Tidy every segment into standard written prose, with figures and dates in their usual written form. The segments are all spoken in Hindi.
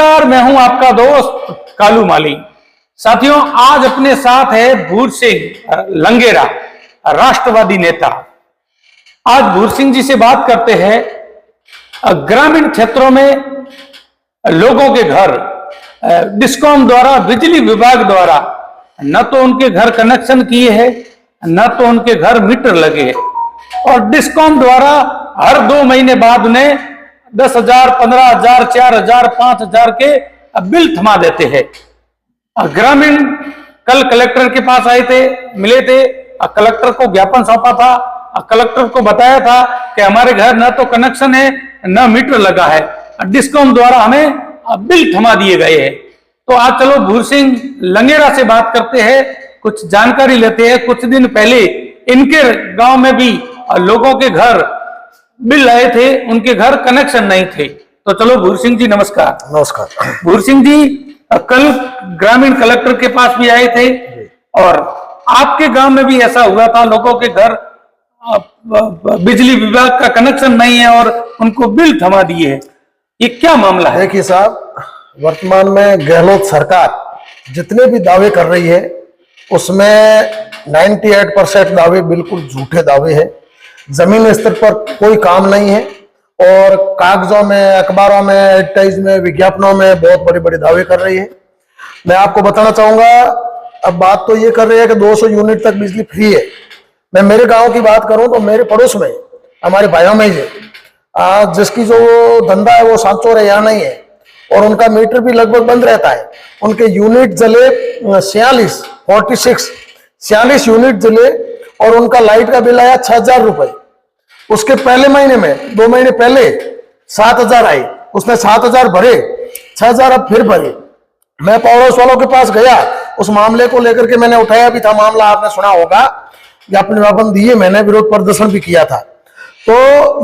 नमस्कार, मैं हूं आपका दोस्त कालू माली। साथियों, आज अपने साथ है भूर सिंह लंगेरा, राष्ट्रवादी नेता। आज भूर सिंह जी से बात करते हैं ग्रामीण क्षेत्रों में लोगों के घर डिस्कॉम द्वारा, बिजली विभाग द्वारा न तो उनके घर कनेक्शन किए हैं, न तो उनके घर मीटर लगे हैं, और डिस्कॉम द्वारा हर 2 महीने बाद उन्हें 10,000, 15,000, 4,000, 5,000 के बिल थमा देते हैं। ग्रामीण कल कलेक्टर के पास आए थे, मिले थे, कलेक्टर को ज्ञापन सौंपा था। कलेक्टर को बताया था कि हमारे घर न तो कनेक्शन है न मीटर लगा है, डिस्कॉम द्वारा हमें बिल थमा दिए गए हैं। तो आज चलो भूर सिंह लंगेरा से बात करते हैं, कुछ जानकारी लेते हैं। कुछ दिन पहले इनके गांव में भी लोगों के घर बिल आए थे, उनके घर कनेक्शन नहीं थे। तो चलो भूर सिंह जी, नमस्कार। नमस्कार। भूर सिंह जी, कल ग्रामीण कलेक्टर के पास भी आए थे और आपके गांव में भी ऐसा हुआ था, लोगों के घर बिजली विभाग का कनेक्शन नहीं है और उनको बिल थमा दिए है। ये क्या मामला है? देखिए साहब, वर्तमान में गहलोत सरकार जितने भी दावे कर रही है उसमें 98% दावे बिल्कुल झूठे दावे हैं। जमीन स्तर पर कोई काम नहीं है और कागजों में, अखबारों में, एडवर्टाइज में, विज्ञापनों में बहुत बड़े बड़े दावे कर रही है। मैं आपको बताना चाहूंगा, अब बात तो ये कर रही है कि 200 यूनिट तक बिजली फ्री है। मैं मेरे गांव की बात करूं तो मेरे पड़ोस में, हमारे भाइयों में ही जिसकी जो धंधा है वो सांचौर है, यहाँ नहीं है, और उनका मीटर भी लगभग बंद रहता है। उनके यूनिट जले 46 यूनिट जले और उनका लाइट का बिल आया 6,000 रुपए। उसके पहले महीने में, 2 महीने पहले 7,000 आई, उसने 7,000 भरे, 6,000 अब फिर भरे। मैं पड़ोस वालों के पास गया, उस मामले को लेकर के मैंने उठाया भी था मामला, आपने सुना होगा, ज्ञापन दिए, मैंने विरोध प्रदर्शन भी किया था। तो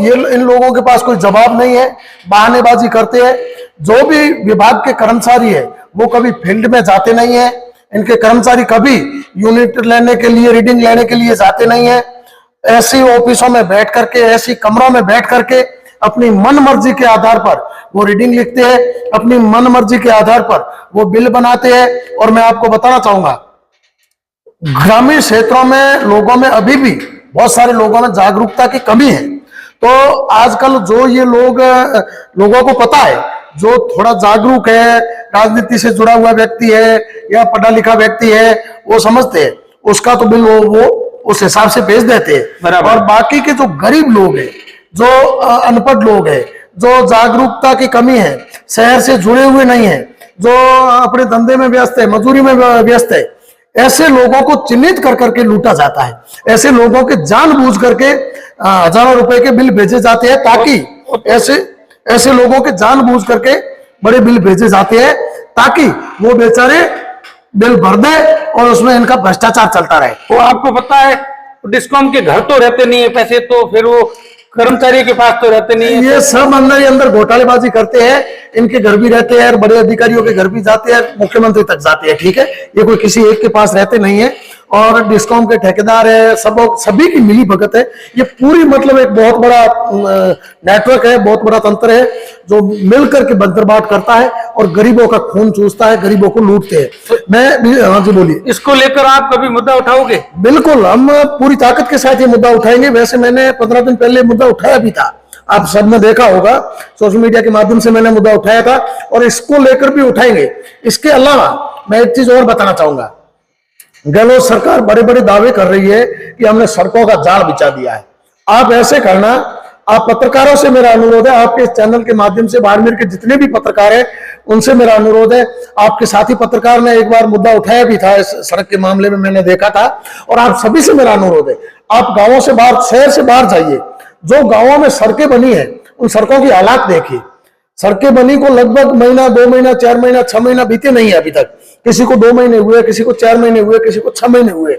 ये इन लोगों के पास कोई जवाब नहीं है, बहानेबाजी करते हैं। जो भी विभाग के कर्मचारी है वो कभी फील्ड में जाते नहीं है, इनके कर्मचारी कभी यूनिट लेने के लिए, रीडिंग लेने के लिए जाते नहीं है। ऐसी ऑफिसों में बैठ करके, ऐसी कमरों में बैठ करके अपनी मन मर्जी के आधार पर वो रीडिंग लिखते हैं, अपनी मन मर्जी के आधार पर वो बिल बनाते हैं। और मैं आपको बताना चाहूंगा, ग्रामीण क्षेत्रों में लोगों में अभी भी बहुत सारे लोगों में जागरूकता की कमी है। तो आजकल जो ये लोगों को पता है, जो थोड़ा जागरूक है, राजनीति से जुड़ा हुआ व्यक्ति है या पढ़ा लिखा व्यक्ति है, वो समझते हैं, उसका तो बिल वो उस हिसाब से भेज देते हैं। और बाकी के जो गरीब लोग हैं, जो अनपढ़ लोग हैं, जो जागरूकता की कमी है, शहर से जुड़े हुए नहीं है, जो अपने धंधे में व्यस्त है, मजदूरी में व्यस्त है, ऐसे लोगों को चिन्हित कर करके लूटा जाता है। ऐसे लोगों के जानबूझ करके हजारों रुपए के बिल भेजे जाते हैं, ताकि ऐसे लोगों के जानबूझ करके बड़े बिल भेजे जाते हैं ताकि वो बेचारे बिल भर दे और उसमें इनका भ्रष्टाचार चलता रहे। तो आपको पता है, डिस्कॉम के घर तो रहते नहीं है पैसे, तो फिर वो कर्मचारी के पास तो रहते नहीं है। ये सब अंदर ही अंदर घोटालेबाजी करते हैं, इनके घर भी रहते हैं, बड़े अधिकारियों के घर भी जाते हैं, मुख्यमंत्री तक जाते हैं। ठीक है, ये कोई किसी एक के पास रहते नहीं है। और डिस्कॉम के ठेकेदार है, सभी की मिली भगत है। ये पूरी मतलब एक बहुत बड़ा नेटवर्क है, बहुत बड़ा तंत्र है जो मिलकर के बंदरबाट करता है और गरीबों का खून चूसता है, गरीबों को लूटते हैं। हाँ जी, बोलिए। इसको लेकर आप कभी मुद्दा उठाओगे? बिल्कुल, हम पूरी ताकत के साथ ये मुद्दा उठाएंगे। वैसे मैंने 15 दिन पहले मुद्दा उठाया भी था, आप सबने देखा होगा, सोशल मीडिया के माध्यम से मैंने मुद्दा उठाया था और इसको लेकर भी उठाएंगे। इसके अलावा मैं एक चीज और बताना चाहूंगा, गहलोत सरकार बड़े बड़े दावे कर रही है कि हमने सड़कों का जाल बिछा दिया है। आप ऐसे करना, आप पत्रकारों से मेरा अनुरोध है, आपके चैनल के माध्यम से बाड़मेर के जितने भी पत्रकार हैं उनसे मेरा अनुरोध है, आपके साथी पत्रकार ने एक बार मुद्दा उठाया भी था इस सड़क के मामले में, मैंने देखा था। और आप सभी से मेरा अनुरोध है, आप गांवों से बाहर, शहर से बाहर जाइए, जो गांवों में सड़कें बनी है उन सड़कों की हालात देखिए। सड़कें बनी को लगभग महीना, 2 महीना, 4 महीना, 6 महीना बीते नहीं है अभी तक। किसी को 2 महीने हुए, किसी को 4 महीने हुए, किसी को 6 महीने हुए।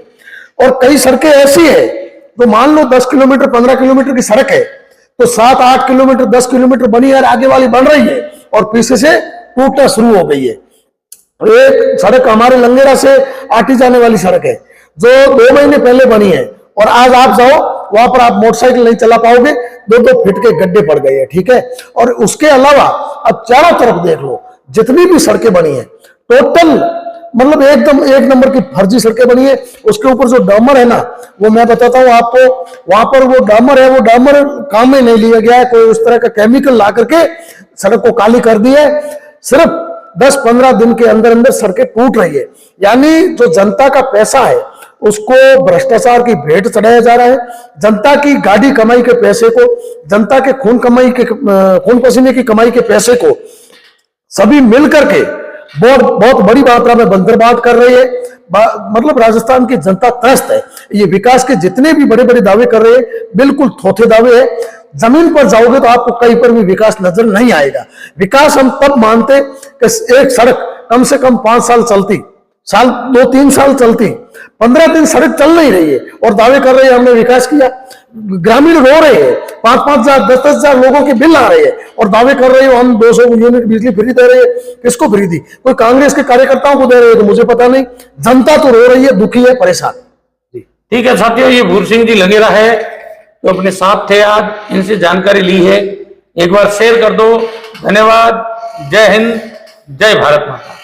और कई सड़कें ऐसी है तो मान लो 10 किलोमीटर, 15 किलोमीटर की सड़क है, तो 7, 8 किलोमीटर, 10 किलोमीटर बनी है, आगे वाली बन रही है और पीछे से टूटना शुरू हो गई है। एक सड़क हमारे लंगेरा से आटी जाने वाली सड़क है जो 2 महीने पहले बनी है, और आज आप जाओ वहां पर आप मोटरसाइकिल नहीं चला पाओगे, 2-2 फीट के गड्ढे पड़ गए हैं। ठीक है, और उसके अलावा अब चारों तरफ देख लो, जितनी भी सड़कें बनी है टोटल मतलब एकदम एक नंबर की फर्जी सड़कें बनी है। उसके ऊपर जो डामर है ना, वो मैं बताता हूँ आपको, वहां पर वो डामर है, वो डामर काम में नहीं लिया गया है, कोई उस तरह का केमिकल ला करके सड़क को काली कर दी है। सिर्फ 10-15 दिन के अंदर अंदर सड़कें टूट रही है। यानी जो जनता का पैसा है उसको भ्रष्टाचार की भेंट चढ़ाया जा रहा है। जनता की गाड़ी कमाई के पैसे को, जनता के खून पसीने की कमाई के पैसे को सभी मिलकर के बहुत बड़ी मात्रा में बंदरबाट कर रही है। मतलब राजस्थान की जनता त्रस्त है। ये विकास के जितने भी बड़े बड़े दावे कर रहे हैं बिल्कुल थोथे दावे हैं। जमीन पर जाओगे तो आपको कहीं पर भी विकास नजर नहीं आएगा। विकास हम तब मानते कि एक सड़क कम से कम 5 साल चलती, 2-3 साल चलती, 15 दिन सड़क चल नहीं रही है और दावे कर रहे हैं हमने विकास किया। ग्रामीण रो रहे हैं, 5-5 हजार 10-10 हजार लोगों के बिल आ रहे हैं और दावे कर रहे हो हम 200 यूनिट बिजली फ्री दे रहे हैं। किसको फ्री दी? कोई कांग्रेस के कार्यकर्ताओं को दे रहे हो तो मुझे पता नहीं। जनता तो रो रही है, दुखी है, परेशान। ठीक है साथियों, ये भूर सिंह जी लंगेरा है तो अपने साथ थे, आज इनसे जानकारी ली है। एक बार शेयर कर दो। धन्यवाद। जय हिंद, जय भारत माता।